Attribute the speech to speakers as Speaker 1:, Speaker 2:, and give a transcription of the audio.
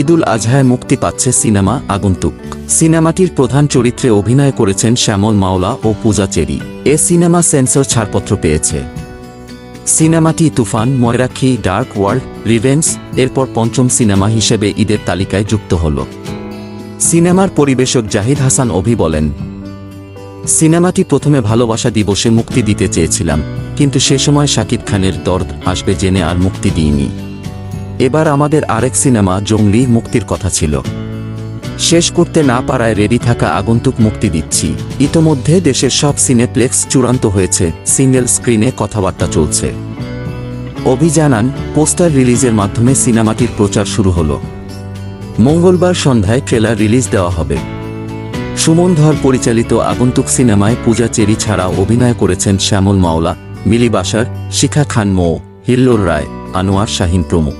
Speaker 1: ঈদুল আজহায় মুক্তি পাচ্ছে সিনেমা আগন্তুক। সিনেমাটির প্রধান চরিত্রে অভিনয় করেছেন শ্যামল মাওলা ও পূজা চেরি। এ সিনেমা সেন্সর ছাড়পত্র পেয়েছে। সিনেমাটি তুফান, ময়রাক্ষী, ডার্ক ওয়ার্ল্ড, রিভেঞ্জ এরপর পঞ্চম সিনেমা হিসেবে ঈদের তালিকায় যুক্ত হল। সিনেমার পরিবেশক জাহিদ হাসান অভি বলেন, সিনেমাটি প্রথমে ভালোবাসা দিবসে মুক্তি দিতে চেয়েছিলাম, কিন্তু সে সময় শাকিব খানের দর্দ আসবে জেনে আর মুক্তি দিইনি। এবার আমাদের আরেক সিনেমা জঙ্গলি মুক্তির কথা ছিল, শেষ করতে না পারায় রেডি থাকা আগন্তুক মুক্তি দিচ্ছি। ইতোমধ্যে দেশের সব সিনেপ্লেক্স চূড়ান্ত হয়েছে, সিঙ্গেল স্ক্রিনে কথাবার্তা চলছে। অভি জানান, পোস্টার রিলিজের মাধ্যমে সিনেমাটির প্রচার শুরু হলো। মঙ্গলবার সন্ধ্যায় ট্রেলার রিলিজ দেওয়া হবে। সুমন ধর পরিচালিত আগন্তুক সিনেমায় পূজা চেরি ছাড়া অভিনয় করেছেন শ্যামল মাওলা, মিলি বাশার, শিখা খান, হিল্লোর রায়, আনোয়ার শাহিন প্রমুখ।